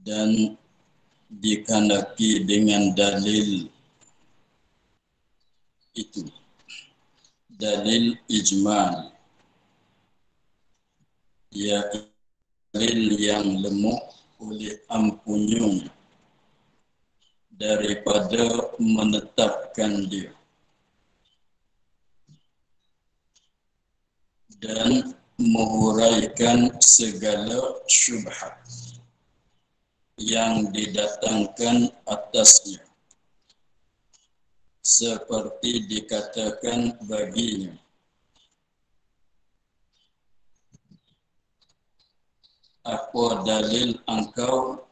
dan dikandaki dengan dalil itu, dalil ijmal, ya dalil yang lemah oleh ampunyung daripada menetapkan dia, dan menguraikan segala syubhat yang didatangkan atasnya, seperti dikatakan baginya, apa dalil engkau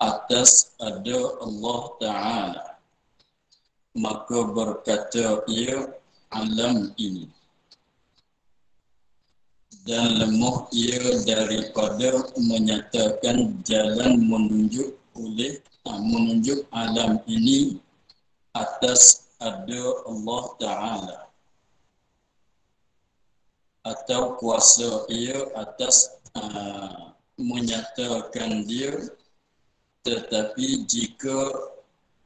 atas ada Allah Ta'ala? Maka berkata ia, alam ini, dan lemah ia daripada menyatakan jalan menunjuk alam ini atas ada Allah Ta'ala, atau kuasa ia atas menyatakan dia. Tetapi jika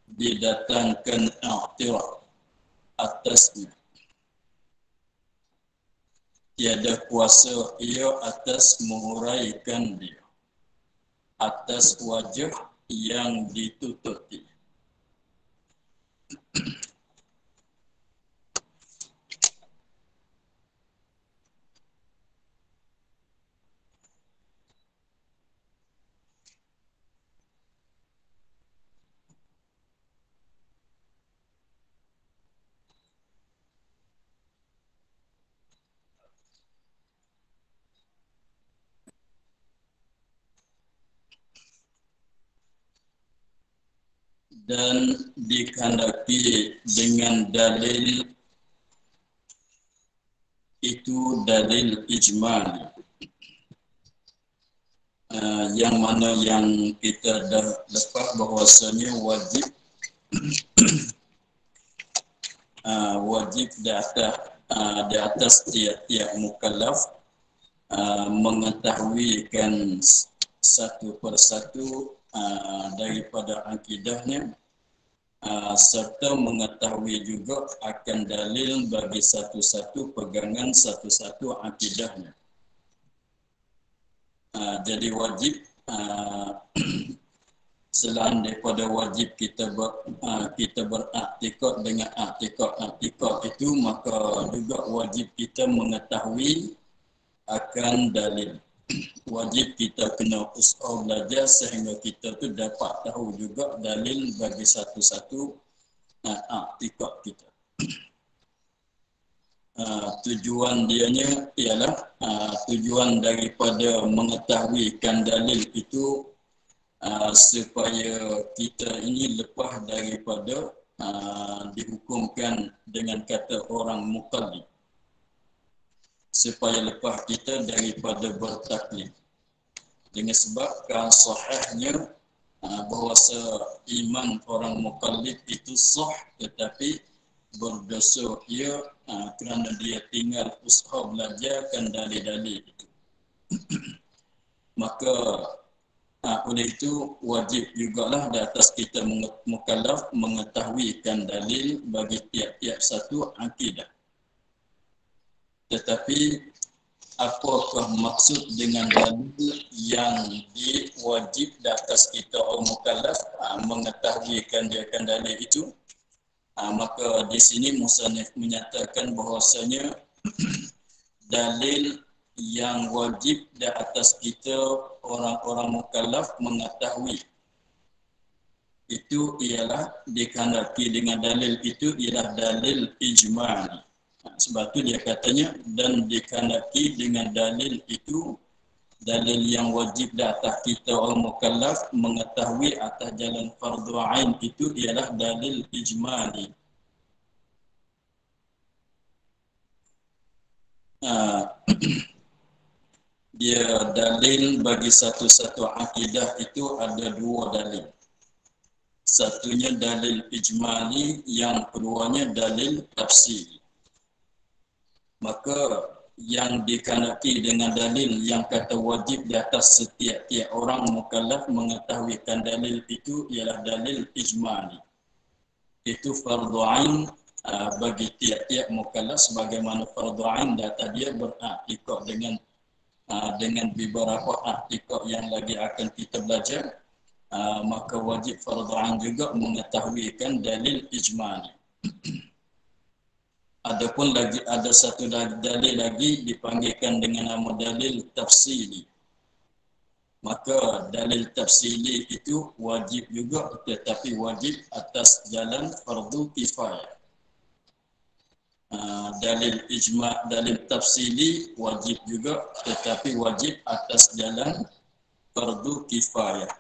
didatangkan i'tiraf atasnya, tiada kuasa ia atas menguraikan dia atas wajah yang ditutupi. Dan dikandaki dengan dalil itu, dalil ijmal, yang mana yang kita dah lepas bahawasanya wajib wajib di atas tiap-tiap mukallaf mengetahuikan satu persatu daripada akidahnya, serta mengetahui juga akan dalil bagi satu-satu pegangan satu-satu akidahnya. Jadi wajib selain daripada wajib kita beraktikad dengan aktikad itu, maka juga wajib kita mengetahui akan dalil. Wajib kita kena usaha belajar sehingga kita tu dapat tahu juga dalil bagi satu-satu aktikad kita. Tujuan dianya ialah tujuan daripada mengetahuikan dalil itu supaya kita ini lepas daripada dihukumkan dengan kata orang muqallid, supaya lepas kita daripada bertaklid. Dengan sebab sahihnya bahawasa iman orang muqallid itu sah, tetapi berdosa ia kerana dia tinggal usaha belajarkan dalil-dalil itu. Maka oleh itu wajib jugalah di atas kita mukallaf mengetahuikan dalil bagi tiap-tiap satu akidah. Tetapi apakah maksud dengan dalil yang diwajib di atas kita orang mukallaf mengetahuikan dia akan dalil itu? Maka di sini musannif menyatakan bahawasanya dalil yang wajib di atas kita orang-orang mukallaf mengetahui itu ialah dikandaki dengan dalil itu ialah dalil ijmali. Sebab tu dia katanya dan dikandaki dengan dalil itu, dalil yang wajib di atas kita orang mukallaf mengetahui atas jalan fardhu ain itu ialah dalil ijmali. Dia dalil bagi satu-satu akidah itu ada dua dalil. Satunya dalil ijmali, yang keduanya dalil tafsiri. Maka yang dikanaki dengan dalil yang kata wajib di atas setiap-tiap orang mukallaf mengetahuikan dalil itu ialah dalil ijmali. Itu fardu ain bagi tiap-tiap mukallaf sebagaimana fardu ain data dia berikut dengan beberapa ikut yang lagi akan kita belajar. Maka wajib fardu ain juga mengetahuikan dalil ijmali. Adapun lagi ada satu dalil lagi dipanggilkan dengan nama dalil tafsili. Maka dalil tafsili itu wajib juga tetapi wajib atas jalan fardu kifayah. Dalil tafsili wajib juga tetapi wajib atas jalan fardu kifayah.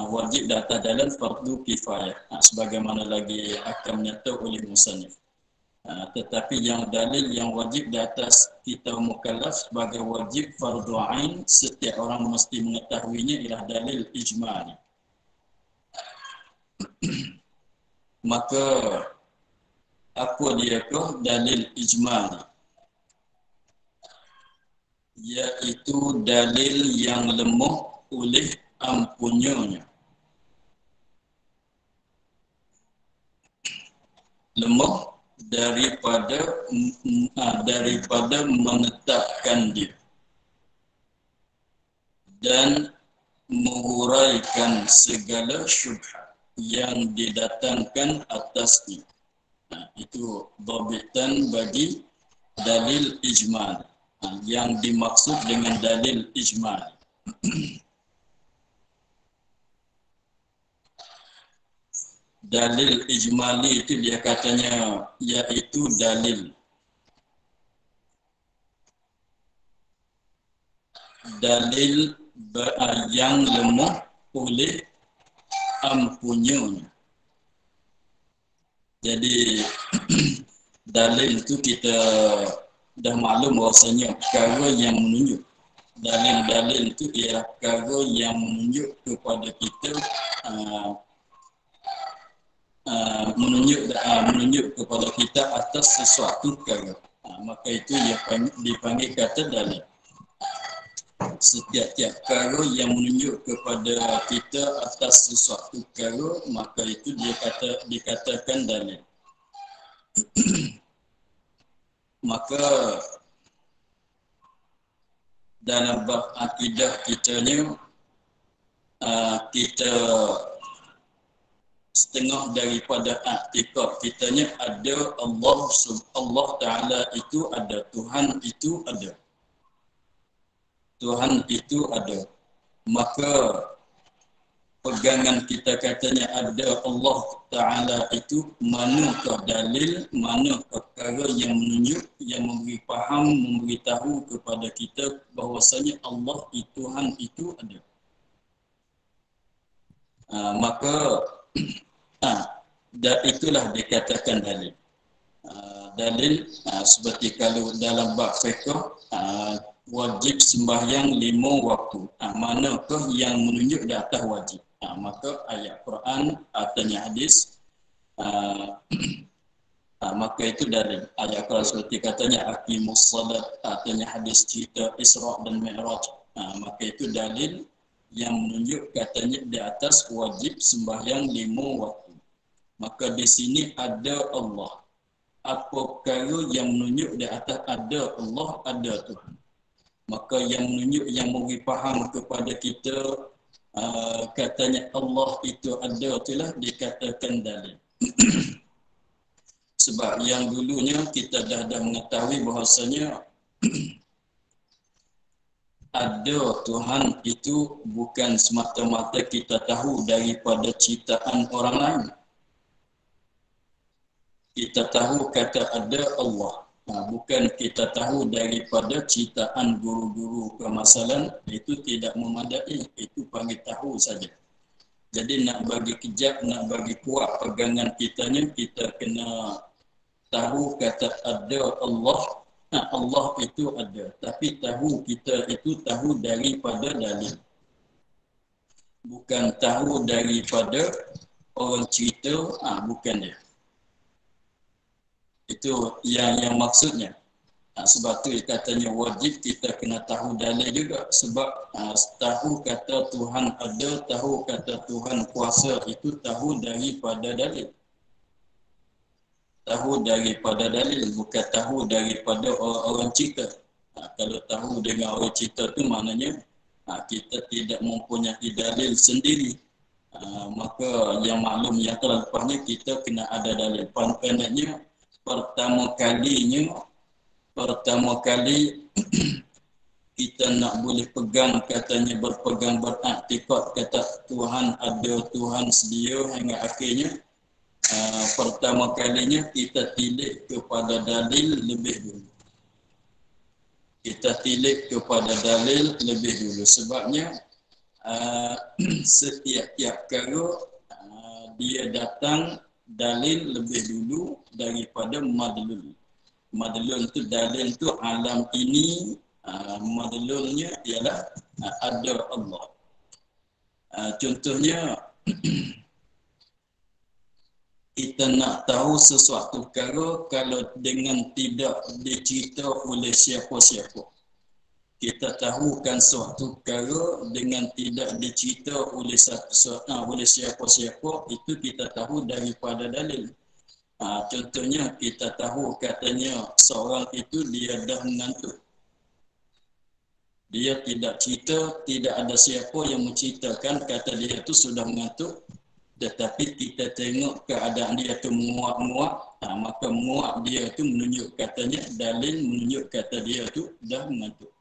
Wajib data dalam fardu kifayah sebagaimana lagi akan menyata oleh musannif. Tetapi yang dalil yang wajib di atas kita mukallaf sebagai wajib fardu ain setiap orang mesti mengetahuinya ialah dalil ijmali. Maka apa diakah dalil ijmali? Iaitu dalil yang lemah oleh ampunnya. Lemah daripada menetapkan dia dan menguraikan segala syubhat yang didatangkan atasnya. Itu dhabitan bagi dalil ijmal. Yang dimaksud dengan dalil ijmal dalil ijmali itu dia katanya iaitu dalil yang lemah oleh ampunnya. Jadi dalil itu kita dah maklum bahasanya perkara yang menunjuk. Dalil-dalil itu ialah perkara yang menunjuk kepada kita menunjuk kepada kita atas sesuatu perkara. Maka itu dipanggil kata dalil. Setiap-tiap perkara yang menunjuk kepada kita atas sesuatu perkara, maka itu dikatakan dalil. Maka dalam bab akidah kitanya, kita setengah daripada i'tikad kitanya ada Allah Ta'ala itu ada, Tuhan itu ada. Tuhan itu ada. Maka pegangan kita katanya ada Allah Ta'ala itu manakah dalil, manakah perkara yang menunjuk, yang memberi faham, memberitahu kepada kita bahwasanya Allah itu, Tuhan itu ada. Maka itulah dikatakan dalil. Dalil seperti kalau dalam bab fiqh wajib sembahyang 5 waktu. Manakah yang menunjuk di atas wajib? Maka ayat Quran atau hadis, maka itu dalil. Ayat Quran seperti katanya aqimus salat, atau hadis cerita Isra dan Mi'raj. Maka itu dalil yang menunjuk katanya di atas wajib sembahyang 5 waktu. Maka di sini ada Allah. Apa perkara yang menunjuk di atas ada Allah, ada Tuhan. Maka yang menunjuk, yang memberi faham kepada kita katanya Allah itu ada, itulah dikatakan dalil. Sebab yang dulunya kita dah mengetahui bahasanya ada Tuhan itu bukan semata-mata kita tahu daripada ciptaan orang lain. Kita tahu kata ada Allah. Bukan kita tahu daripada ciptaan guru-guru kemasalan, itu tidak memadai, itu panggil tahu saja. Jadi nak bagi kejap, nak bagi kuat pegangan kitanya, kita kena tahu kata ada Allah. Allah itu ada, tapi tahu kita itu tahu daripada dalil, bukan tahu daripada orang cerita. Bukan dia. Itu yang maksudnya. Sebab tu katanya wajib kita kena tahu dalil juga. Sebab tahu kata Tuhan ada, tahu kata Tuhan kuasa itu tahu daripada dalil. Tahu daripada dalil, bukan tahu daripada orang cerita. Kalau tahu dengan orang cerita tu maknanya kita tidak mempunyai dalil sendiri. Maka yang maklum yang telah lepasnya kita kena ada dalil. Pandangannya pertama kali kita nak boleh pegang katanya berpegang beriktikad kata Tuhan ada, Tuhan sedia hingga akhirnya pertama kalinya kita tilik kepada dalil lebih dulu. Kita tilik kepada dalil lebih dulu sebabnya setiap perkara dia datang dalil lebih dulu daripada madlul. Madlul tu dalil tu alam ini, madlulnya ialah ada Allah. Contohnya kita nak tahu sesuatu perkara kalau dengan tidak dicerita oleh siapa-siapa. Kita tahukan suatu perkara dengan tidak dicerita oleh siapa-siapa, itu kita tahu daripada dalil. Contohnya kita tahu katanya seorang itu dia dah mengantuk. Dia tidak cerita, tidak ada siapa yang menceritakan kata dia itu sudah mengantuk. Tetapi kita tengok keadaan dia itu menguap-nguap, maka menguap dia itu menunjuk katanya dalil menunjuk kata dia itu dah mengantuk.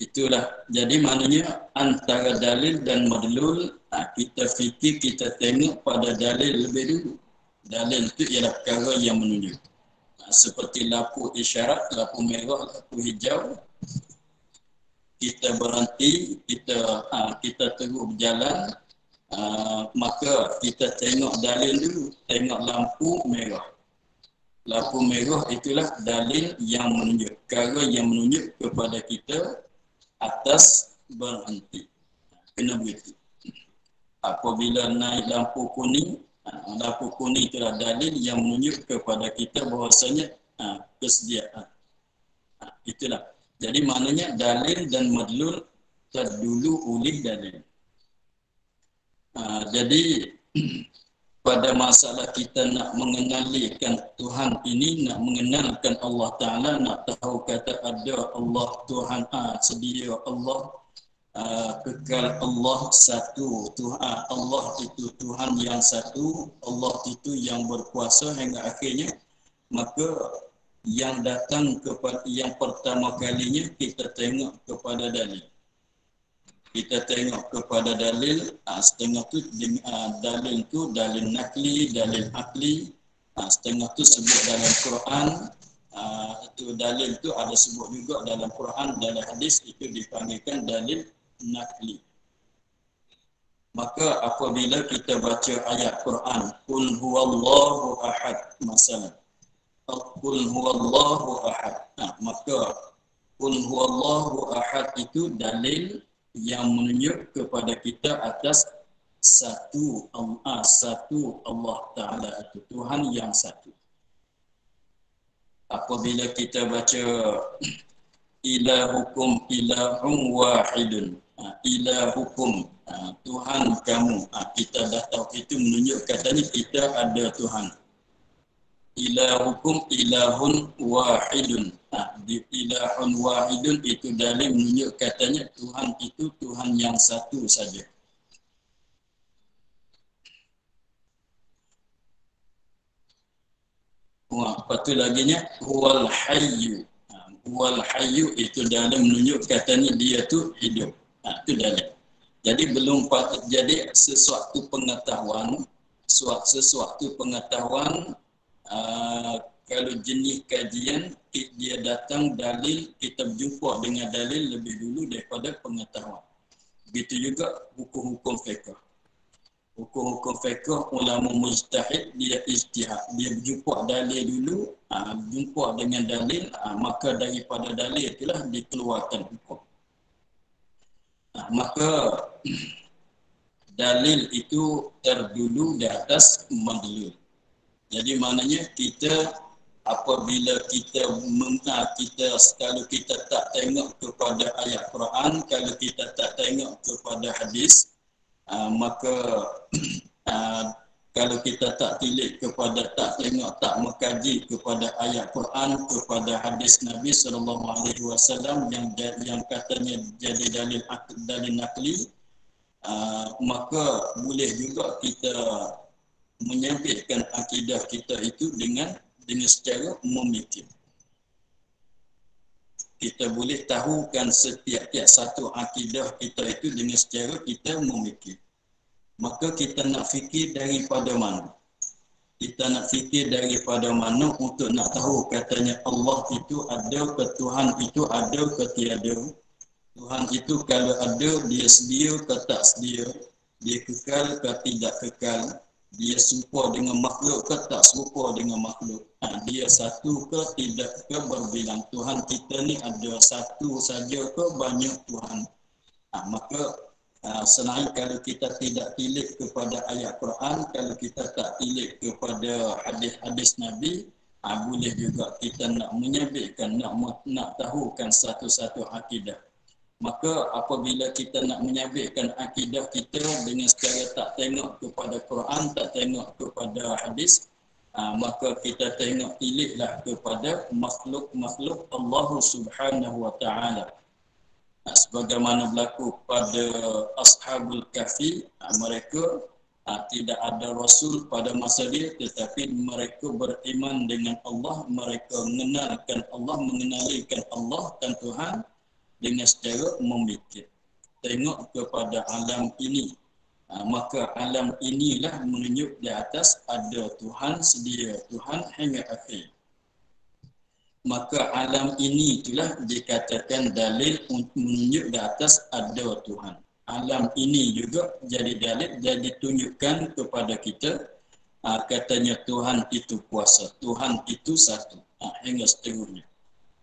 Itulah. Jadi maknanya antara dalil dan madlul, kita fikir, kita tengok pada dalil lebih dulu. Dalil itu ialah perkara yang menunjuk. Seperti lampu isyarat, lampu merah, lampu hijau. Kita berhenti, kita terus berjalan, maka kita tengok dalil dulu. Tengok lampu merah. Lampu merah itulah dalil yang menunjuk. Perkara yang menunjuk kepada kita atas berhenti. Kena begitu. Apabila naik lampu kuning itulah dalil yang menunjuk kepada kita bahawasanya kesediaan. Itulah. Jadi maknanya dalil dan madlul terdulu oleh dalil. Jadi pada masalah kita nak mengenalikan Tuhan ini, nak mengenalkan Allah Ta'ala, nak tahu kata ada Allah, Tuhan sedia Allah, kekal Allah satu, Tuhan Allah itu Tuhan yang satu, Allah itu yang berkuasa hingga akhirnya, maka yang datang kepada yang pertama kalinya kita tengok kepada dalil. Kita tengok kepada dalil, setengah tu dalil tu dalil nakli, dalil akli, setengah tu sebut dalam Quran, itu dalil tu ada sebut juga dalam Quran, dalam hadis itu dipanggilkan dalil nakli. Maka apabila kita baca ayat Quran, qul huwallahu ahad, masalah qul huwallahu ahad, maka qul huwallahu ahad itu dalil yang menunjuk kepada kita atas satu Allah Ta'ala itu Tuhan yang satu. Apabila kita baca ilahukum ilahun wahidun, ilahukum Tuhan kamu, kita dah tahu itu menunjuk katanya kita ada Tuhan. Ilahukum ilahun wahidun, di ilahun wahidun itu dalil menunjuk katanya Tuhan itu Tuhan yang satu saja. Lepas tu laginya huwal hayyu. Huwal hayyu itu dalil menunjuk katanya dia tu hidup. Itu dalil. Jadi belum jadi sesuatu pengetahuan kalau jenis kajian dia datang dalil, kita berjumpa dengan dalil lebih dulu daripada pengetahuan. Begitu juga hukum-hukum fiqh. Hukum-hukum fiqh ulama mujtahid dia ijtihad, dia berjumpa dalil dulu, berjumpa dengan dalil, maka daripada dalil itulah dikeluarkan hukum. Maka dalil itu terdulu di atas madlul. Jadi maknanya kita apabila kita kalau kita tak tengok kepada ayat Quran, kalau kita tak tengok kepada hadis, maka kalau kita tak tilik kepada, tak tengok, tak mengkaji kepada ayat Quran, kepada hadis Nabi SAW yang katanya jadi dalil nakli, maka boleh juga kita menyampaikan akidah kita itu dengan secara memikir. Kita boleh tahukan setiap satu akidah kita itu dengan secara kita memikir. Maka kita nak fikir daripada mana? Kita nak fikir daripada mana untuk nak tahu katanya Allah itu ada ke Tuhan itu ada ke tiada? Tuhan itu kalau ada, dia sedia ke tak sedia? Dia kekal ke tidak kekal? Dia serupa dengan makhluk ke tak serupa dengan makhluk? Dia satu ke tidak ke berbilang? Tuhan kita ni ada satu saja ke banyak Tuhan? Maka selain kalau kita tidak tilik kepada ayat Quran, kalau kita tak tilik kepada hadis-hadis Nabi, boleh juga kita nak menyabitkan, nak tahukan satu-satu akidah. Maka apabila kita nak menyabitkan akidah kita dengan sekala tak tengok kepada Quran, tak tengok kepada hadis, maka kita tengok tiliklah kepada makhluk-makhluk Allah Subhanahu wa taala. Sebagaimana berlaku pada Ashabul Kahfi, mereka tidak ada Rasul pada masa dia, tetapi mereka beriman dengan Allah, mereka mengenalikan Allah dan Tuhan dengan secara memikir. Tengok kepada alam ini, maka alam inilah menunjuk di atas ada Tuhan, sedia Tuhan hingga akhir. Maka alam ini itulah dikatakan dalil untuk menunjuk di atas ada Tuhan. Alam ini juga jadi dalil, jadi tunjukkan kepada kita katanya Tuhan itu kuasa, Tuhan itu satu, hingga seterusnya.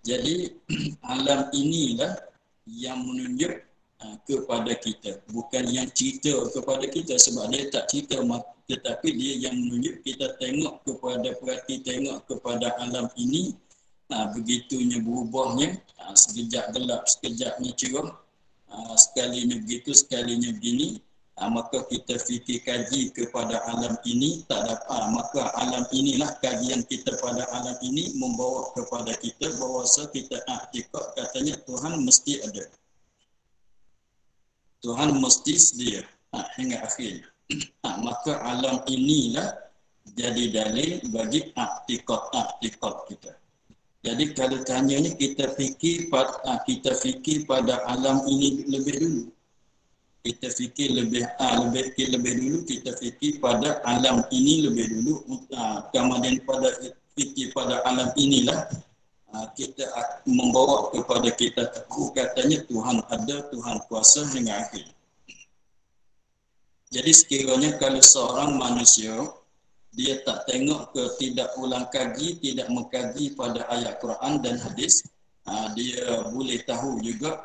Jadi alam inilah yang menunjuk kepada kita, bukan yang cerita kepada kita, sebab dia tak cerita, tetapi dia yang menunjuk. Kita tengok kepada, perhati tengok kepada alam ini, begitunya berubahnya, sekejap gelap, sekejapnya cerah, sekalinya begitu, sekalinya begini, maka kita fikir kaji kepada alam ini, tak dapat, maka alam inilah, kajian kita pada alam ini membawa kepada kita bahawa kita ikut katanya Tuhan mesti ada, Tuhan mesti sedia, hingga akhirnya. Maka alam inilah jadi dalil bagi aktiqat kita. Jadi kalau tanyanya kita fikir pada alam ini lebih dulu. Kita fikir lebih dulu, kita fikir pada alam ini lebih dulu. Kemudian pada fikir pada alam inilah kita membawa kepada kita teguh katanya Tuhan ada, Tuhan kuasa hingga akhir. Jadi sekiranya kalau seorang manusia dia tak tengok ke, tidak ulang kaji, tidak mengkaji pada ayat Quran dan hadis, dia boleh tahu juga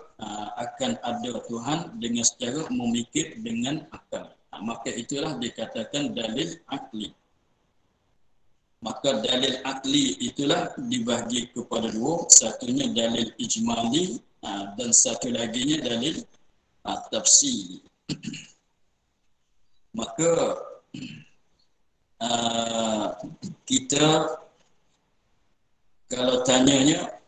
akan ada Tuhan dengan secara memikir dengan akal. Maka itulah dikatakan dalil akli. Maka dalil akli itulah dibahagi kepada dua, satunya dalil ijmali dan satu laginya dalil tafsiri. Maka kita kalau tanyanya,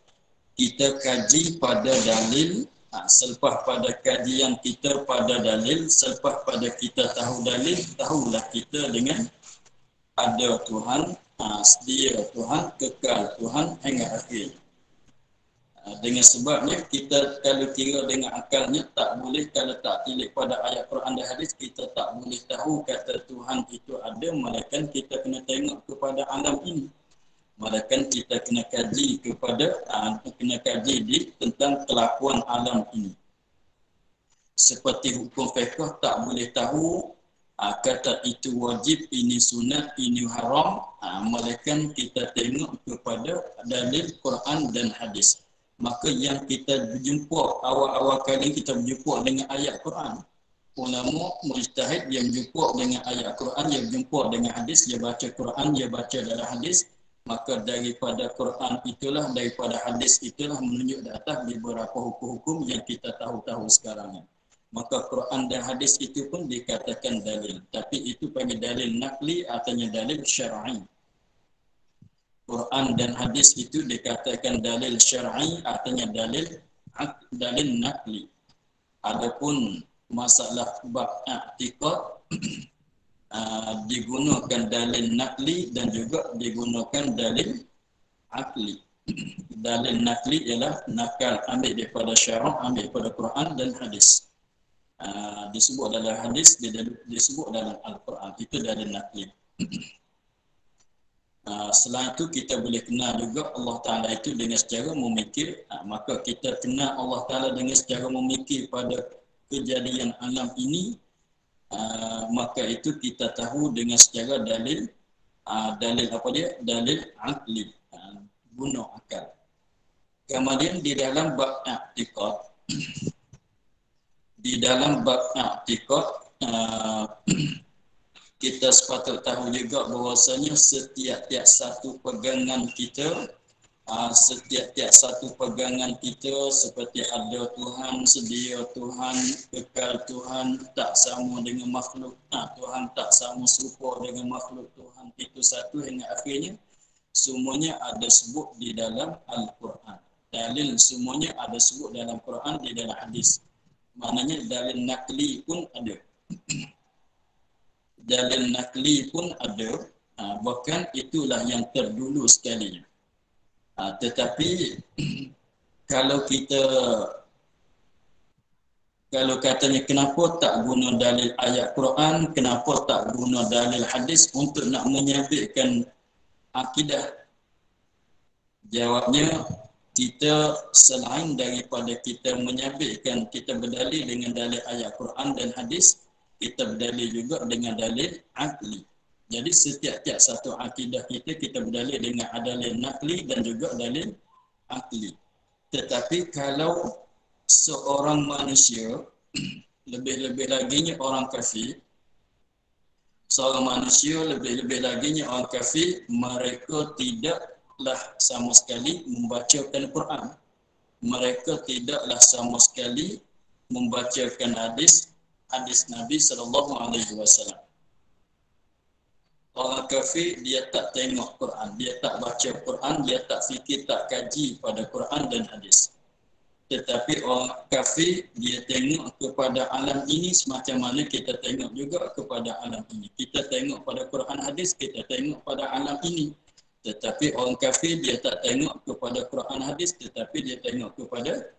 kita kaji pada dalil, selepas pada kajian kita pada dalil, selepas pada kita tahu dalil, tahulah kita dengan ada Tuhan, sedia Tuhan, kekal Tuhan hingga akhir. Dengan sebabnya kita kalau kira dengan akalnya tak boleh, kalau tak tilik pada ayat Quran dan hadis, kita tak boleh tahu kata Tuhan itu ada, melainkan kita kena tengok kepada alam ini. Melainkan kita kena kaji tentang kelakuan alam ini. Seperti hukum fiqh tak boleh tahu kata itu wajib, ini sunat, ini haram, melainkan kita tengok kepada dalil Quran dan hadis. Maka yang kita berjumpa awal-awal kali kita berjumpa dengan ayat Quran. ulama mujtahid yang jumpa dengan ayat Quran, yang jumpa dengan hadis, dia baca Quran, dia baca dalam hadis, maka daripada Quran itulah, daripada hadis itulah menunjuk di atas beberapa hukum-hukum yang kita tahu-tahu sekarang. Maka Quran dan hadis itu pun dikatakan dalil, tapi itu panggil dalil nakli atau dalil syar'i. Quran dan hadis itu dikatakan dalil syar'i atau dalil nakli. Adapun masalah bab i'tiqad digunakan dalil nakli dan juga digunakan dalil akli. Dalil nakli ialah nakal, ambil daripada syarak, ambil daripada Quran dan hadis. Disebut dalam hadis, disebut dalam Al-Quran. Itu dalil nakli. Selain itu kita boleh kenal juga Allah Ta'ala itu dengan secara memikir. Maka kita kenal Allah Ta'ala dengan secara memikir pada kejadian alam ini, maka itu kita tahu dengan secara dalil apa dia? Dalil akli, guna akal. Kemudian di dalam bab i'tiqad, kita sepatut tahu juga bahawasanya setiap satu pegangan kita, seperti ada Tuhan, sedia Tuhan, kekal Tuhan, tak sama dengan makhluk, Tuhan tak sama serupa dengan makhluk Tuhan, itu satu hingga akhirnya semuanya ada sebut di dalam Al-Quran. Dalil semuanya ada sebut dalam Quran, di dalam hadis. Maknanya dalil nakli pun ada. Dalil nakli pun ada, bahkan itulah yang terdulu sekali. Tetapi kalau katanya kenapa tak guna dalil ayat Quran, kenapa tak guna dalil hadis untuk nak menyabitkan akidah? Jawabnya, kita selain daripada kita menyabitkan, kita berdalil dengan dalil ayat Quran dan hadis, kita berdalil juga dengan dalil akli. Jadi setiap satu akidah kita berdalil dengan dalil nakli dan juga dalil akli. Tetapi kalau seorang manusia, lebih-lebih laginya orang kafir, seorang manusia lebih-lebih laginya orang kafir, mereka tidaklah sama sekali membacakan Quran. Mereka tidaklah sama sekali membacakan hadis Nabi SAW. Orang kafir dia tak tengok Quran, dia tak baca Quran, dia tak fikir, tak kaji pada Quran dan hadis. Tetapi orang kafir dia tengok kepada alam ini semacam mana kita tengok juga kepada alam ini. Kita tengok pada Quran hadis, kita tengok pada alam ini. Tetapi orang kafir dia tak tengok kepada Quran hadis, tetapi dia tengok kepada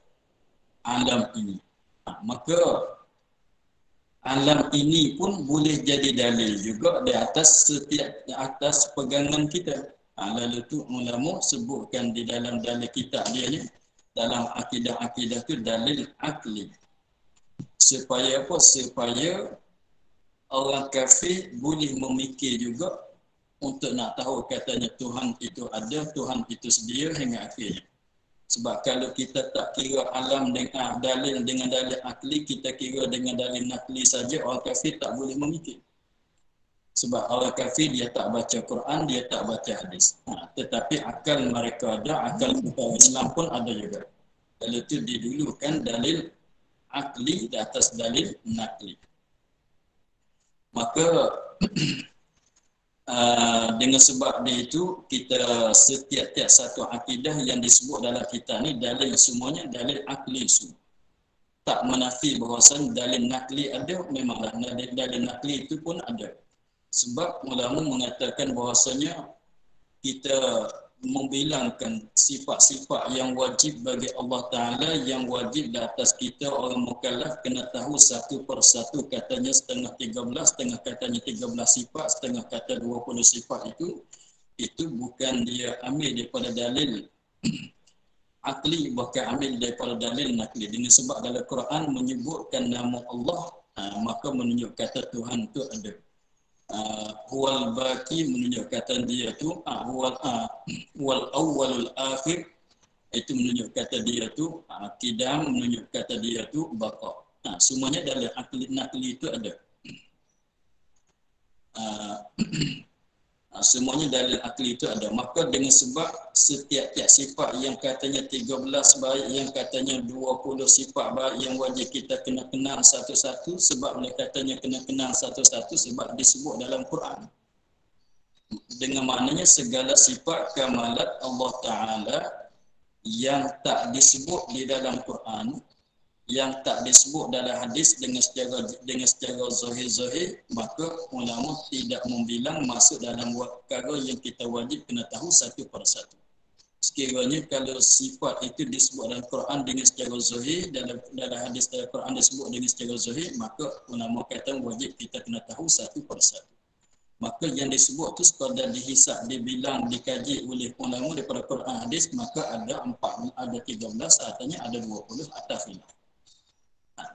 alam ini. Maka alam ini pun boleh jadi dalil juga di atas pegangan kita. Lalu tu ulama sebutkan di dalam dalil kitab dia ni, dalam akidah tu dalil akli. Supaya apa? Supaya orang kafir boleh memikir juga untuk nak tahu katanya Tuhan itu ada, Tuhan itu sedia hingga akhirnya. Sebab kalau kita tak kira alam dengan dalil akli, kita kira dengan dalil nakli saja, orang kafir tak boleh memikir. Sebab orang kafir dia tak baca Quran, dia tak baca hadis. Tetapi akal mereka ada, akal kita Islam pun ada juga. Kalau itu didulukan dalil akli di atas dalil nakli. Maka dengan sebab dia itu, kita setiap satu akidah yang disebut dalam kita ni, dalil semuanya dalil akli semua. Tak menafi bahawasan dalil nakli ada, memanglah dalil nakli itu pun ada. Sebab ulama mengatakan bahawasanya kita membilangkan sifat-sifat yang wajib bagi Allah Ta'ala, yang wajib di atas kita orang mukallaf kena tahu satu persatu, katanya setengah 13, setengah katanya 13 sifat, setengah kata 20 sifat itu bukan dia ambil daripada dalil akli, bahkan ambil daripada dalil nakli. Dengan sebab dalam Quran menyebutkan nama Allah, maka menunjuk kata Tuhan itu ada. Huwal baqi menunjuk kata dia tu huwal awwalul akhir, itu menunjuk kata dia tu qidam, menunjuk kata dia tu baqa. Semuanya dalam akli nakli itu ada. Semuanya dalil akli itu ada. Maka dengan sebab setiap-tiap sifat yang katanya 13 baik, yang katanya 20 sifat baik yang wajib kita kena kenal satu-satu, sebab dia katanya kena kenal satu-satu sebab disebut dalam Quran. Dengan maknanya segala sifat kamalat Allah Ta'ala yang tak disebut di dalam Quran, yang tak disebut dalam hadis dengan secara zahir-zahir, maka ulama tidak membilang masuk dalam perkara yang kita wajib kena tahu satu persatu. Sekiranya kalau sifat itu disebut dalam Quran dengan secara zahir, dalam hadis dalam Quran disebut dengan secara zahir, maka ulama kata wajib kita kena tahu satu persatu. Maka yang disebut tu sekadar dihisap, dibilang, dikaji oleh ulama daripada Quran hadis, maka ada 13, artinya ada 20 atas khilaf.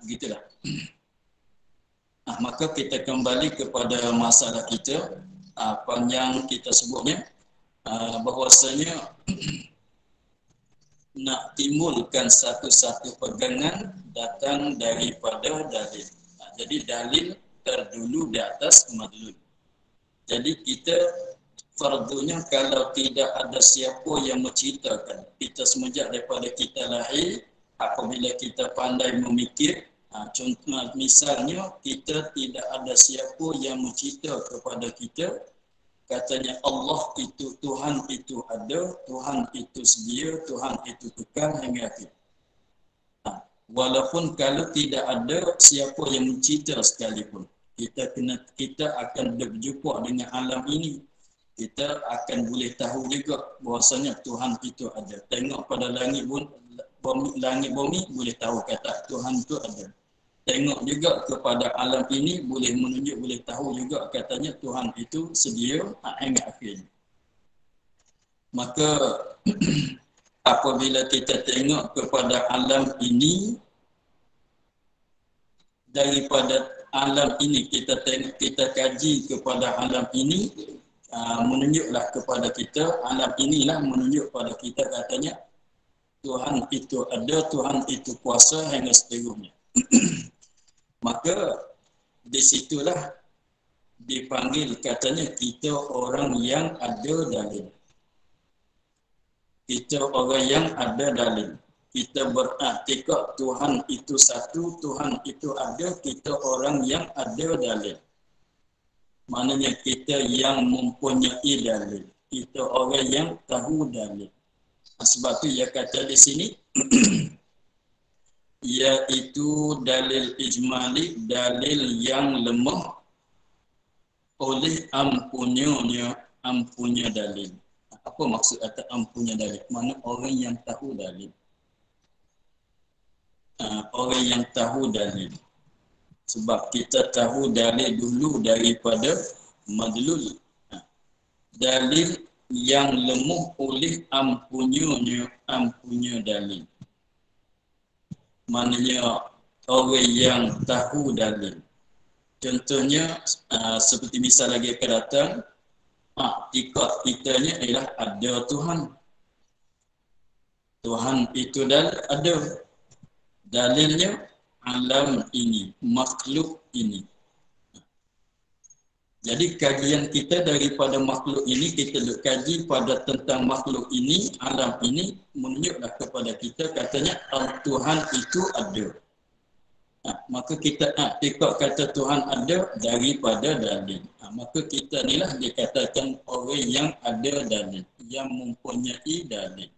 Begitulah. Maka kita kembali kepada masalah kita, apa yang kita sebutnya, bahwasanya nak timbulkan satu-satu pegangan datang daripada dalil. Jadi dalil terdulu di atas madlul. Jadi kita fardunya kalau tidak ada siapa yang menceritakan, kita semenjak daripada kita lahir, apabila kita pandai memikir, contoh misalnya kita tidak ada siapa yang mencerita kepada kita, katanya Allah itu, Tuhan itu ada, Tuhan itu sedia, Tuhan itu kekal hingga akhir. Walaupun kalau tidak ada siapa yang mencerita sekalipun, kita akan berjumpa dengan alam ini. Kita akan boleh tahu juga bahwasanya Tuhan itu ada. Tengok pada langit bumi boleh tahu kata Tuhan itu ada. Tengok juga kepada alam ini boleh menunjuk, boleh tahu juga katanya Tuhan itu sedia hingga akhir. Maka apabila kita tengok kepada alam ini, daripada alam ini kita tengok, kita kaji kepada alam ini, menunjuklah kepada kita, alam inilah menunjuk kepada kita katanya Tuhan itu ada, Tuhan itu kuasa hingga seterusnya. Maka disitulah dipanggil katanya kita orang yang ada dalil. Kita orang yang ada dalil. Kita beriktikad Tuhan itu satu, Tuhan itu ada, kita orang yang ada dalil. Maknanya kita yang mempunyai dalil. Kita orang yang tahu dalil. Sebab tu ia kata di sini, iaitu dalil ijmali, dalil yang lemah oleh ampunya dalil. Apa maksud kata ampunya dalil? Mana orang yang tahu dalil. Orang yang tahu dalil. Sebab kita tahu dalil dulu daripada madlul. Dalil yang lemah oleh ampunya dalil. Maknanya orang yang tahu dalil. Contohnya seperti misal lagi akan datang, ikut kitanya ialah ada Tuhan. Tuhan itu ada. Dalilnya alam ini, makhluk ini. Jadi kajian kita daripada makhluk ini, kita kaji pada tentang makhluk ini, alam ini, menunjuklah kepada kita katanya Tuhan itu ada. Maka kita ikut kata Tuhan ada daripada dalil. Maka kita inilah dikatakan orang yang ada dalil, yang mempunyai dalil.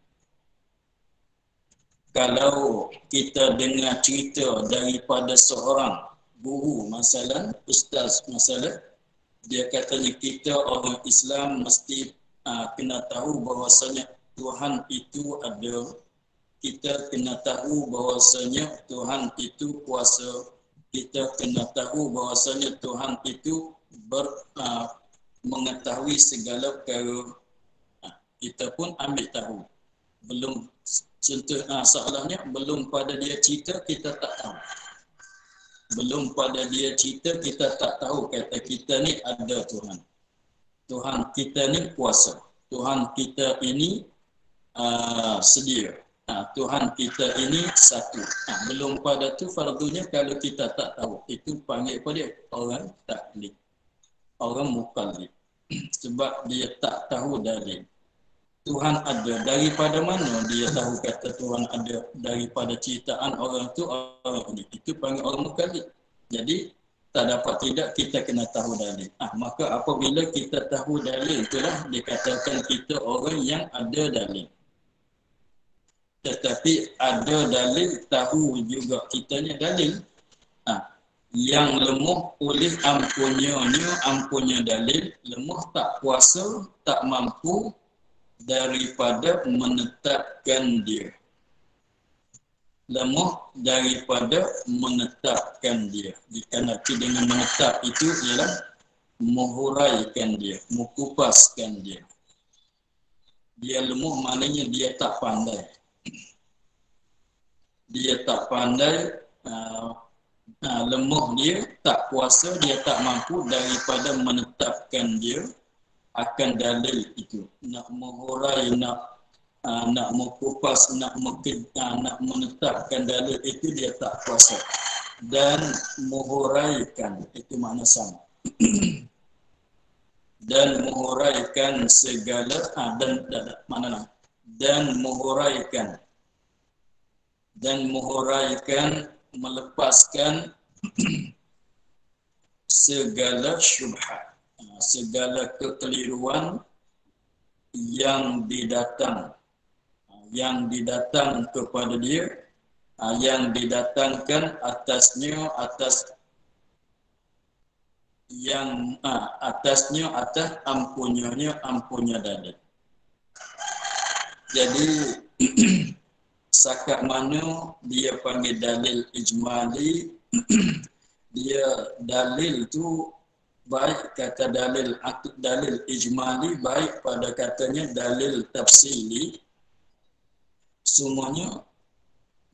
Kalau kita dengar cerita daripada seorang guru, masalah ustaz, masalah dia katanya kita orang Islam mesti kena tahu bahawasanya Tuhan itu ada. Kita kena tahu bahawasanya Tuhan itu kuasa. Kita kena tahu bahawasanya Tuhan itu mengetahui segala perkara. Kita pun ambil tahu. Belum contoh soalannya belum pada dia cerita kita tak tahu. Belum pada dia cerita kita tak tahu kata kita ni ada Tuhan. Tuhan kita ni kuasa. Tuhan kita ini sedia. Tuhan kita ini satu. Belum pada tu fardunya kalau kita tak tahu, itu panggil apa dia? Orang taklid, orang mukallid. Sebab dia tak tahu dalil. Tuhan ada, daripada mana dia tahu kata Tuhan ada? Daripada ciptaan orang tu, orang ini. Itu panggil orang mukallid. Jadi tak dapat tidak kita kena tahu dalil. Maka apabila kita tahu dalil, itulah dikatakan kita orang yang ada dalil. Tetapi ada dalil, tahu juga kitanya dalil. Yang lemah oleh ampunnya dalil, lemah tak kuasa, tak mampu daripada menetapkan dia. Lemah daripada menetapkan dia. Dikanaki dengan menetap itu ialah menghuraikan dia, mengkupaskan dia. Dia lemah maknanya dia tak pandai. Dia tak pandai, lemah dia, tak kuasa, dia tak mampu daripada menetapkan dia akan dalil itu. Nak menghurai, nak mengkupas, nak menetapkan dalil itu dia tak kuasa. Dan menghuraikan, itu makna sama. Dan menghuraikan segala, dan menghuraikan, melepaskan segala syubhat, segala kekeliruan yang didatang kepada dia, yang didatangkan atasnya atas ampunnya dalil. Jadi sakat mana dia panggil dalil ijmali, dia dalil tu baik kata dalil ijmali, baik pada katanya dalil tafsili, semuanya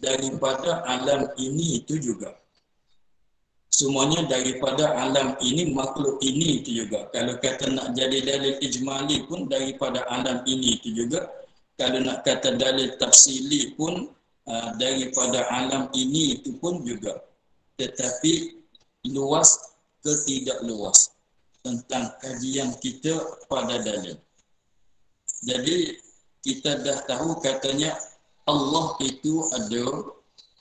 daripada alam ini itu juga. Semuanya daripada alam ini, makhluk ini itu juga. Kalau kata nak jadi dalil ijmali pun daripada alam ini itu juga. Kalau nak kata dalil tafsili pun daripada alam ini itu pun juga. Tetapi luas ke tidak luas tentang kajian kita pada dalil. Jadi kita dah tahu katanya Allah itu ada.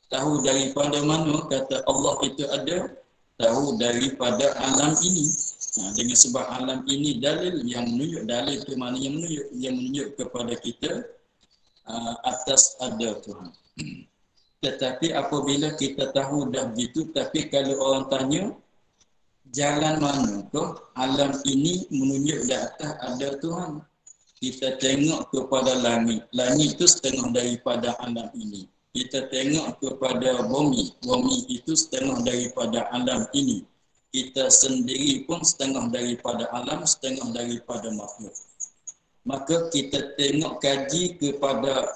Tahu daripada mana kata Allah itu ada? Tahu daripada alam ini. Dengan sebab alam ini dalil yang menunjuk, dalil itu mana yang menunjuk kepada kita atas ada Tuhan. Tetapi apabila kita tahu dah begitu, tapi kalau orang tanya jalan mana ke alam ini menunjuk di atas ada Tuhan, kita tengok kepada langit. Langit itu setengah daripada alam ini. Kita tengok kepada bumi. Bumi itu setengah daripada alam ini. Kita sendiri pun setengah daripada alam, setengah daripada makhluk. Maka kita tengok kaji kepada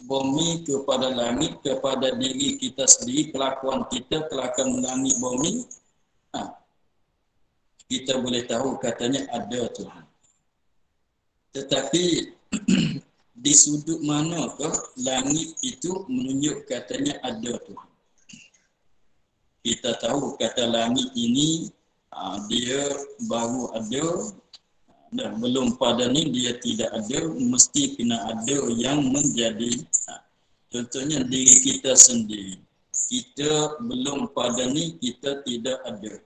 bumi, kepada langit, kepada diri kita sendiri, kelakuan kita, kelakuan langit bumi. Kita boleh tahu katanya ada Tuhan. Tetapi di sudut manakah langit itu menunjuk katanya ada Tuhan? Kita tahu kata langit ini dia baru ada dan belum pada ni dia tidak ada, mesti kena ada yang menjadi. Contohnya diri kita sendiri. Kita belum pada ni kita tidak ada.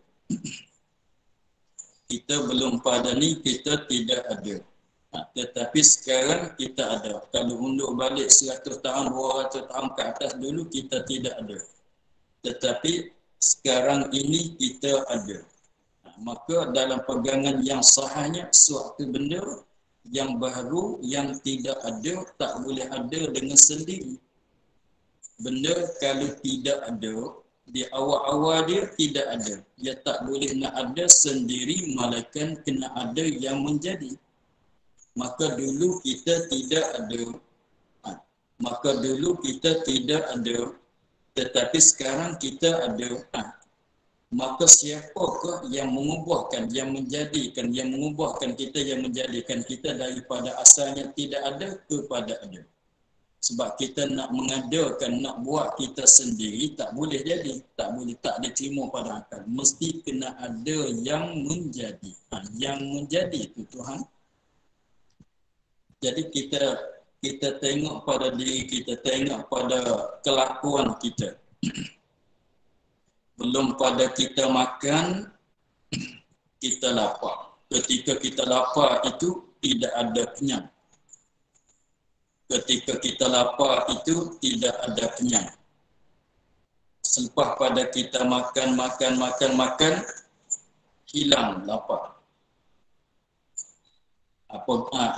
Kita belum pada ni kita tidak ada. Tetapi sekarang kita ada. Kalau undur balik 100 tahun, 200 tahun ke atas dulu kita tidak ada. Tetapi sekarang ini kita ada. Maka dalam pegangan yang sahanya, suatu benda yang baru, yang tidak ada, tak boleh ada dengan sendiri. Benda kalau tidak ada, di awal-awal dia tidak ada. Dia tak boleh nak ada sendiri, malaikat kena ada yang menjadi. Maka dulu kita tidak ada. Tetapi sekarang kita ada. Maka siapakah yang mengubahkan, yang menjadikan, yang mengubahkan kita, yang menjadikan kita daripada asalnya tidak ada kepada ada? Sebab kita nak mengadakan, nak buat kita sendiri, tak boleh jadi. Tak boleh, tak diterima pada akal. Mesti kena ada yang menjadi. Yang menjadi itu Tuhan. Jadi kita tengok pada diri kita, tengok pada kelakuan kita. Belum pada kita makan, kita lapar. Ketika kita lapar itu tidak ada kenyang. Ketika kita lapar itu tidak ada kenyang. Selepas pada kita makan, hilang lapar.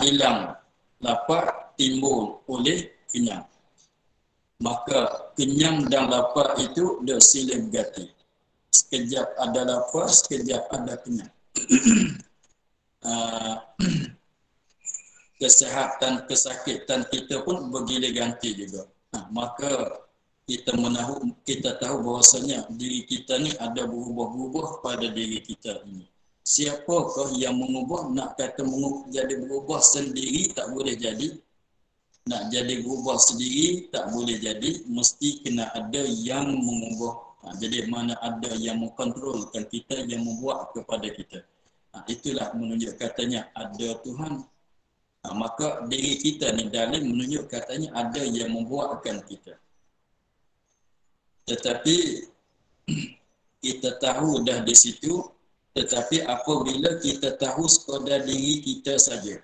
Hilang lapar timbul oleh kenyang. Maka kenyang dan lapar itu dia silih berganti. Sekejap ada lapar, sekejap ada kenyang. Kesihatan, kesakitan kita pun bergilih ganti juga. Maka kita tahu bahawasanya diri kita ni ada berubah-ubah pada diri kita ini. Siapakah yang mengubah? Nak kata jadi berubah sendiri tak boleh jadi. Nak jadi berubah sendiri tak boleh jadi. Mesti kena ada yang mengubah. Jadi mana ada yang mengkontrolkan kita, yang membuat kepada kita. Itulah menunjuk katanya ada Tuhan. Maka diri kita ni dalil menunjuk katanya ada yang membuatkan kita. Tetapi kita tahu dah di situ, tetapi apabila kita tahu sekadar diri kita saja,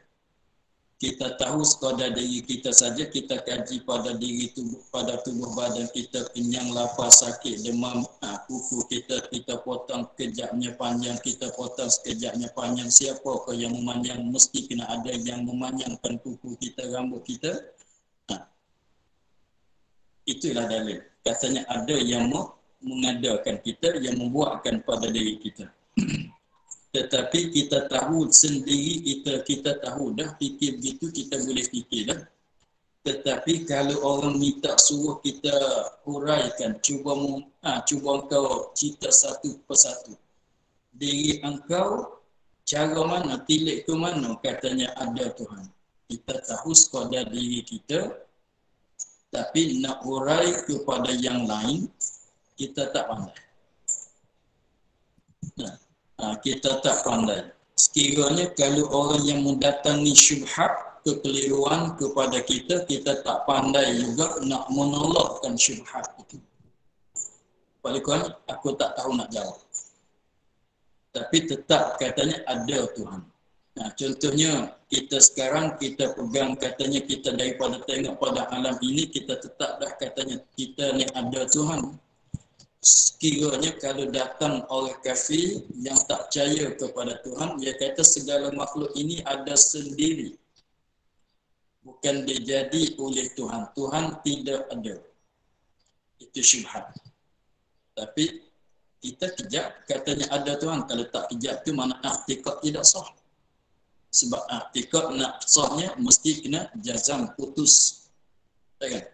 kita tahu sekadar diri kita saja, kita kaji pada diri tubuh, pada tubuh badan kita, kenyang, lapar, sakit, demam, kuku kita potong kejapnya panjang, kita potong sekejapnya panjang. Siapakah yang memanjang? Mesti kena ada yang memanjangkan kuku kita, rambut kita. Itulah dalil. Katanya ada yang mengadakan kita, yang membuatkan pada diri kita. Tetapi kita tahu sendiri, kita tahu dah, fikir begitu kita boleh fikir dah. Tetapi kalau orang minta suruh kita huraikan, cuba engkau cerita satu persatu. Diri engkau, cara mana, tilik ke mana, katanya ada Tuhan. Kita tahu sekadar diri kita, tapi nak hurai kepada yang lain, kita tak pandai. Kita tak pandai. Sekiranya kalau orang yang mendatangi syubhat, kekeliruan kepada kita, kita tak pandai juga nak menolakkan syubhat itu. Paling aku tak tahu nak jawab. Tapi tetap katanya ada Tuhan. Contohnya kita sekarang kita pegang katanya kita daripada tengok pada alam ini, kita tetap dah katanya kita ni ada Tuhan. Sekiranya kalau datang oleh kafir yang tak percaya kepada Tuhan, dia kata segala makhluk ini ada sendiri. Bukan dijadi oleh Tuhan. Tuhan tidak ada. Itu syubhat. Tapi kita kejap katanya ada Tuhan. Kalau tak kejap tu mana i'tiqad tidak sah. Sebab i'tiqad nak sahnya mesti kena jazam, putus. Kan?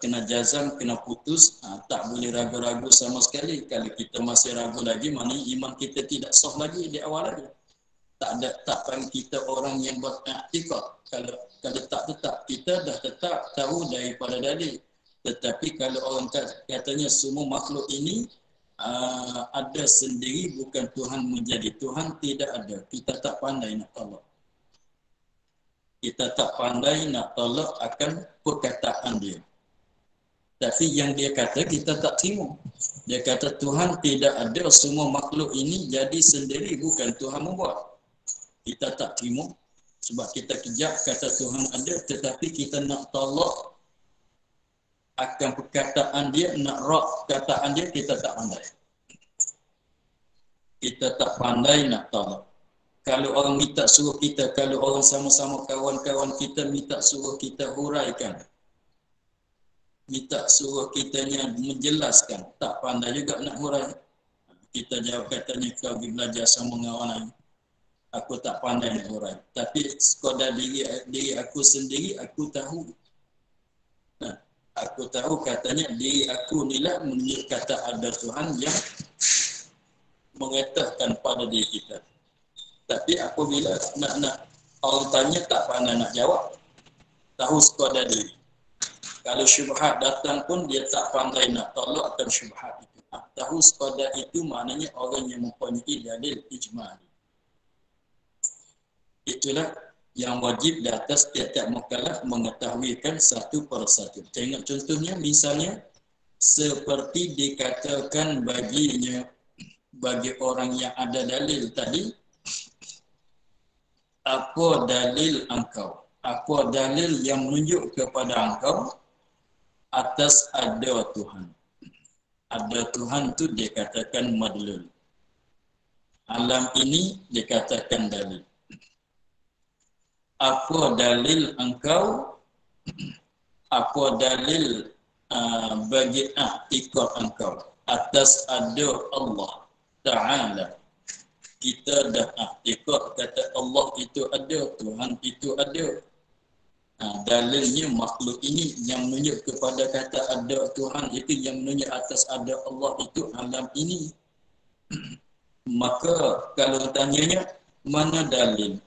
Kena jazam, kena putus, tak boleh ragu-ragu sama sekali. Kalau kita masih ragu lagi, maknanya iman kita tidak sah lagi di awal lagi. Tak panggil kita orang yang beriktikad. Kalau tak tetap, kita dah tetap tahu daripada dalil. Tetapi kalau orang katanya semua makhluk ini ada sendiri, bukan Tuhan menjadi. Tuhan tidak ada. Kita tak pandai nak tolak. Kita tak pandai nak tolak akan perkataan dia. Tapi yang dia kata kita tak terima. Dia kata Tuhan tidak ada, semua makhluk ini jadi sendiri, bukan Tuhan membuat. Kita tak terima sebab kita kejap kata Tuhan ada, tetapi kita nak tolak akan perkataan dia, nak rak perkataan dia, kita tak pandai. Kita tak pandai nak tolak. Kalau orang minta suruh kita, kalau orang sama-sama kawan-kawan kita minta suruh kita huraikan, minta suruh kitanya menjelaskan, tak pandai juga nak hurai. Kita jawab katanya kau pergi belajar sama kawan lain. Aku tak pandai nak hurai. Tapi sekadar diri aku sendiri, aku tahu. Aku tahu katanya diri aku inilah menunjuk kata ada Tuhan yang mengatakan pada diri kita. Tapi apabila nak orang tanya tak pandai nak jawab, tahu sekadar diri. Kalau syubhat datang pun dia tak pandai nak tolakkan syubhat itu. Tahu sekadar itu maknanya orang yang mempunyai dalil ijma'. Itulah yang wajib di atas tiap-tiap mukallaf mengetahuikan satu persatu. Tengok contohnya, misalnya seperti dikatakan bagi orang yang ada dalil tadi, apa dalil engkau? Apa dalil yang menunjuk kepada engkau atas ada Tuhan? Ada Tuhan tu dikatakan madlul. Alam ini dikatakan dalil. Apa dalil engkau? Apa dalil bagi ikut engkau atas ada Allah Ta'ala? Kita dah ikut kata Allah itu ada, Tuhan itu ada. Dalilnya makhluk ini yang menunjuk kepada kata ada Tuhan itu, yang menunjuk atas ada Allah itu alam ini. Maka kalau tanyanya mana dalil,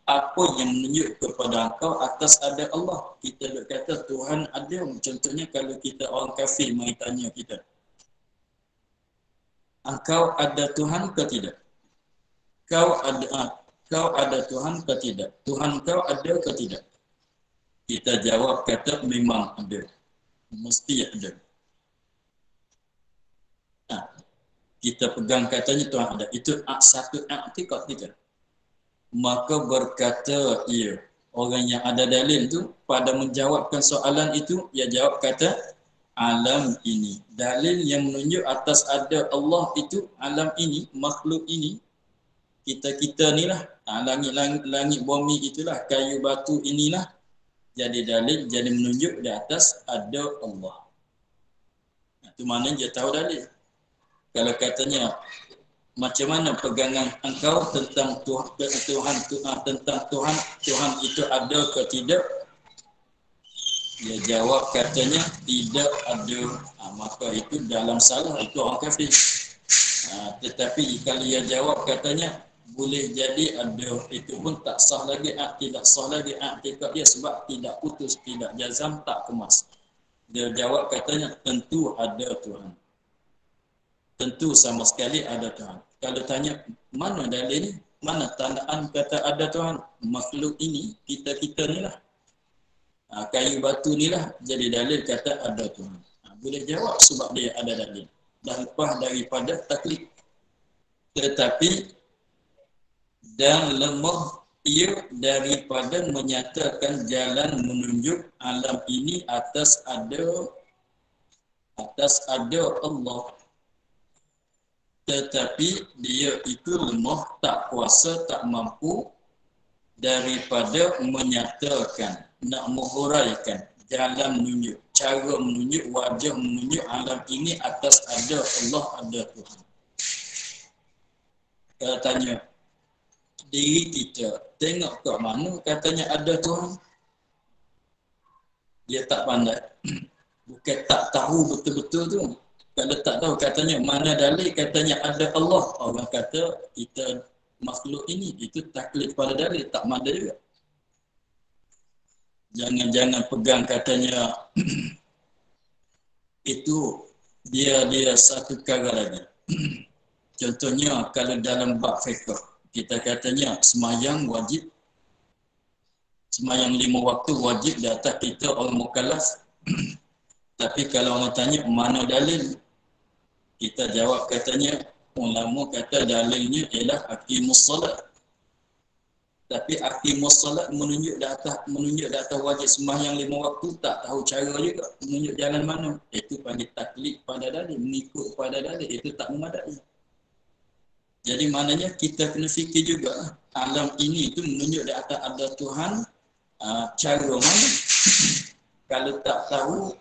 apa yang menunjuk kepada engkau atas ada Allah? Kita kata Tuhan ada. Contohnya kalau kita orang kafir mai tanya kita, engkau ada Tuhan ke tidak? Kau ada Tuhan ke tidak? Tuhan kau ada ke tidak? Kita jawab kata memang ada. Mesti ada. Kita pegang katanya Tuhan ada. Itu satu i'tikad kita. Maka berkata ia, orang yang ada dalil tu pada menjawabkan soalan itu, ia jawab kata alam ini. Dalil yang menunjuk atas ada Allah itu alam ini, makhluk ini. Kita ni lah, langit bumi itulah, kayu batu inilah jadi dalil, jadi menunjuk di atas ada Allah. Itu maknanya dia tahu dalil. Kalau katanya macam mana pegangan engkau tentang Tuhan tentang Tuhan itu ada ke tidak? Dia jawab katanya tidak ada. Maka itu dalam salah, itu orang kafir. Tetapi kalau dia jawab katanya boleh jadi ada, itu pun tak sah lagi, tidak sah lagi i'tikad dia, sebab tidak putus, tidak jazam, tak kemas. Dia jawab katanya tentu ada Tuhan. Tentu sama sekali ada Tuhan. Kalau tanya mana dalil, mana tandaan kata ada Tuhan? Makhluk ini, kita ni lah. Kayu batu ni lah jadi dalil kata ada Tuhan. Boleh jawab sebab dia ada dalil. Dah lepas daripada taklid. Tetapi dan lemah ia daripada menyatakan jalan menunjuk alam ini atas ada Allah. Tetapi dia itu lemah, tak kuasa, tak mampu daripada menyatakan, nak menghuraikan jalan menunjuk, cara menunjuk, wajah menunjuk alam ini atas ada Allah, ada Tuhan. Kalau tanya diri kita, tengok kat mana katanya ada Tuhan? Dia tak pandai. Bukan tak tahu betul-betul tu. Kalau tak tahu katanya mana dalil katanya ada Allah, orang kata kita makhluk ini, itu taklid pada dalil, tak mandai juga. Jangan pegang katanya itu dia satu perkara lagi. Contohnya kalau dalam bab fiqh kita katanya semayang wajib, semayang 5 waktu wajib di atas kita orang mukallaf. Tapi kalau orang tanya mana dalil, kita jawab katanya ulama kata dalilnya ialah aqimus solat. Tapi aqimus solat menunjuk di atas wajib sembahyang 5 waktu, tak tahu cara juga menunjuk jalan mana. Itu panggil taklid pada dalil, mengikut pada dalil, itu tak memadai. Jadi maknanya kita kena fikir juga alam ini itu menunjuk di atas ada Tuhan, cara mana? Kalau tak tahu,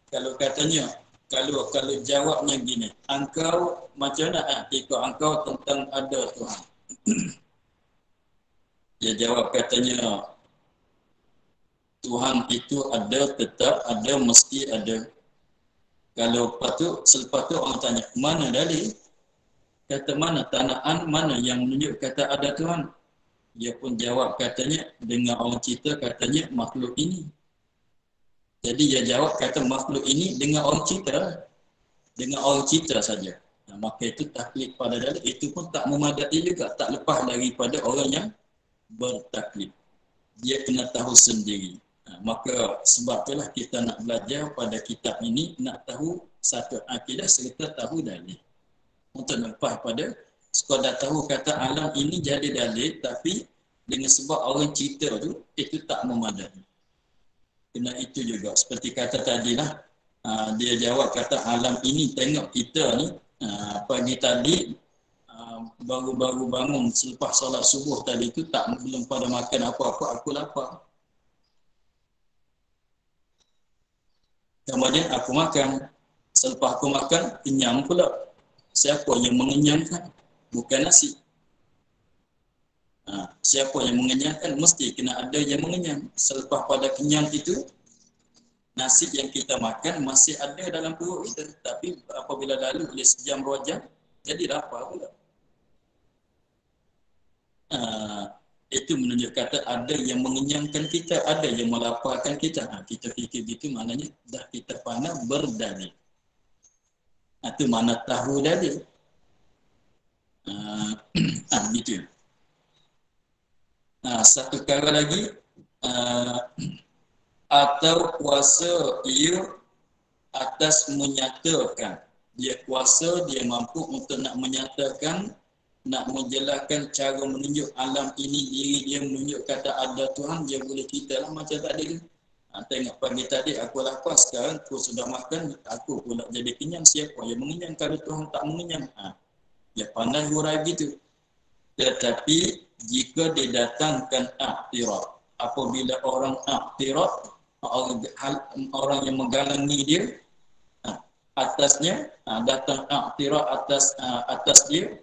kalau katanya kalau jawabnya gini, engkau macam mana ikut engkau tentang ada Tuhan? Dia jawab katanya Tuhan itu ada, tetap ada, mesti ada. Kalau selepas tu orang tanya mana dalil? Kata mana tandaan, mana yang menunjuk kata ada Tuhan? Dia pun jawab katanya dengan orang cerita katanya makhluk ini. Jadi dia jawab kata makhluk ini dengan orang cipta, dengan orang cipta saja. Maka itu taklid pada dalil itu pun tak memadai juga, tak lepas daripada orang yang bertaklid. Dia kena tahu sendiri. Maka sebab itulah kita nak belajar pada kitab ini, nak tahu satu akidah serta tahu dalil. Untuk lepas pada sekadar tahu kata alam ini jadi dalil, tapi dengan sebab orang cerita tu, itu tak memadai. Kena itu juga. Seperti kata tadilah, dia jawab kata alam ini, tengok kita ni, pagi tadi, baru-baru bangun selepas solat subuh tadi tu, tak belum pada makan apa-apa, aku lapar. Kemudian aku makan. Selepas aku makan, kenyang pula. Siapa yang mengenyangkan? Bukan nasi. Siapa yang mengenyangkan? Mesti kena ada yang mengenyang. Selepas pada kenyang itu, nasi yang kita makan masih ada dalam perut kita. Tapi apabila lalu oleh sejam 2 jam, jadi lapar pula. Itu menunjuk kata ada yang mengenyangkan kita, ada yang melaparkan kita. Kita fikir gitu maknanya dah kita pandang berdalil. Itu mana tahu dalil. Gitu. Satu perkara lagi, atau kuasa ia atas menyatakan. Dia kuasa, dia mampu untuk nak menyatakan, nak menjelaskan cara menunjuk alam ini diri dia, menunjuk kata ada Tuhan, dia boleh cerita lah macam tadi. Tengok pagi tadi aku lapar, sekarang aku sudah makan, aku pula jadi kenyang. Siapa yang mengenyang kalau Tuhan tak mengenyang? Dia pandai hurai gitu. Tetapi jika didatangkan aktirat, apabila orang aktirat, orang yang menggalangi dia, atasnya datang aktirat atas dia,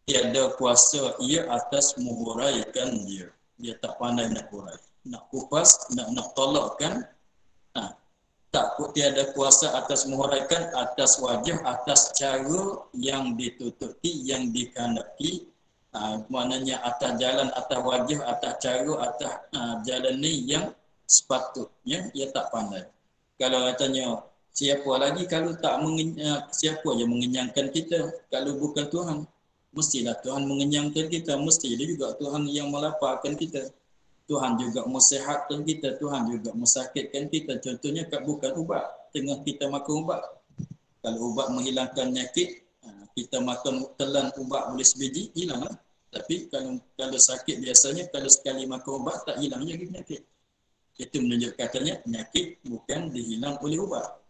tiada kuasa ia atas menghuraikan dia. Dia tak pandai nak hurai, nak kupas, nak tolakkan. Tak, tiada kuasa atas menghuraikan, atas wajah, atas cara yang ditutupi, yang dikandaki. Maknanya atas jalan, atas wajah, atas cara, atas jalan ni yang sepatutnya ia tak pandai. Kalau katanya siapa lagi kalau tak siapa yang mengenyangkan kita kalau bukan Tuhan? Mestilah Tuhan mengenyangkan kita, mesti dia juga Tuhan yang melaparkan kita. Tuhan juga mensihatkan kita, Tuhan juga mensakitkan kita. Contohnya bukan ubat, tengah kita makan ubat. Kalau ubat menghilangkan penyakit, kita makan telan ubat boleh sebiji, hilang lah. Tapi kalau sakit biasanya, kalau sekali makan ubat, tak hilang lagi penyakit. Itu menunjuk katanya penyakit bukan dihilang oleh ubat.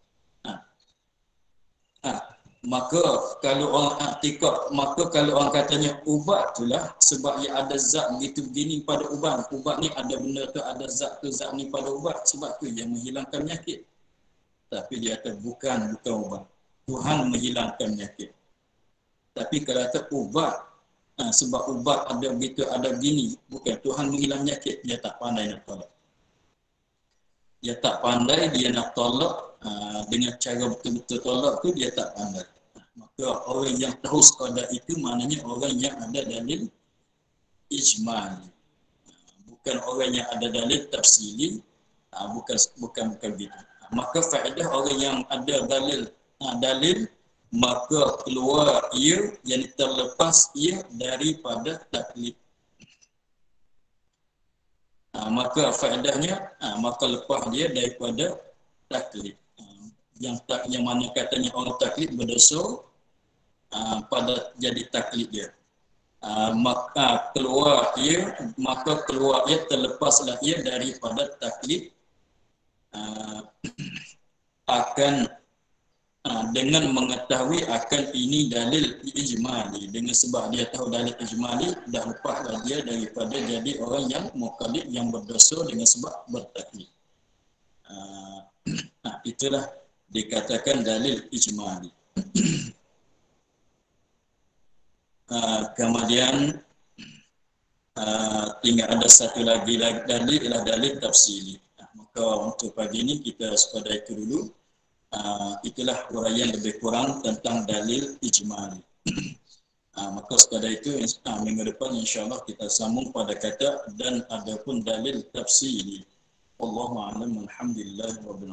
Maka kalau orang i'tikad, maka kalau orang katanya ubat itulah sebab ia ada zat begitu begini pada ubat. Ubat ni ada benda tu, ada zat tu, zat ni pada ubat, sebab tu yang menghilangkan penyakit. Tapi dia kata bukan ubat. Tuhan menghilangkan penyakit. Tapi kalau kata ubat, sebab ubat ada begitu, ada begini, bukan Tuhan menghilang penyakit, dia tak pandai nak tolak. Dia tak pandai, dia nak tolak dengan cara betul-betul tolak tu dia tak pandai. Maka orang yang tahu sekadar itu maknanya orang yang ada dalil ijmali. Bukan orang yang ada dalil tafsili, bukan begitu. Maka faedah orang yang ada dalil maka keluar ia, yang terlepas ia daripada taklid. Maka faedahnya maka lepas dia daripada taklid. Yang mana katanya orang taklid berdosa pada jadi taklid dia. Maka keluar ia terlepaslah ia daripada taklid akan dengan mengetahui akan ini dalil ijmali. Dengan sebab dia tahu dalil ijmali, dah lepaslah dia daripada jadi orang yang muqallid, yang berdosa dengan sebab bertaklid. Itulah dikatakan dalil ijmali. Kemudian tinggal ada satu lagi dalil, ialah dalil tafsili. Maka untuk pagi ini kita sekadar itu dulu. Itulah uraian lebih kurang tentang dalil ijmali. Maka sekadar itu minggu depan insyaAllah kita sambung pada kata dan adapun dalil tafsili. Wallahu a'lam. Alhamdulillah rabbil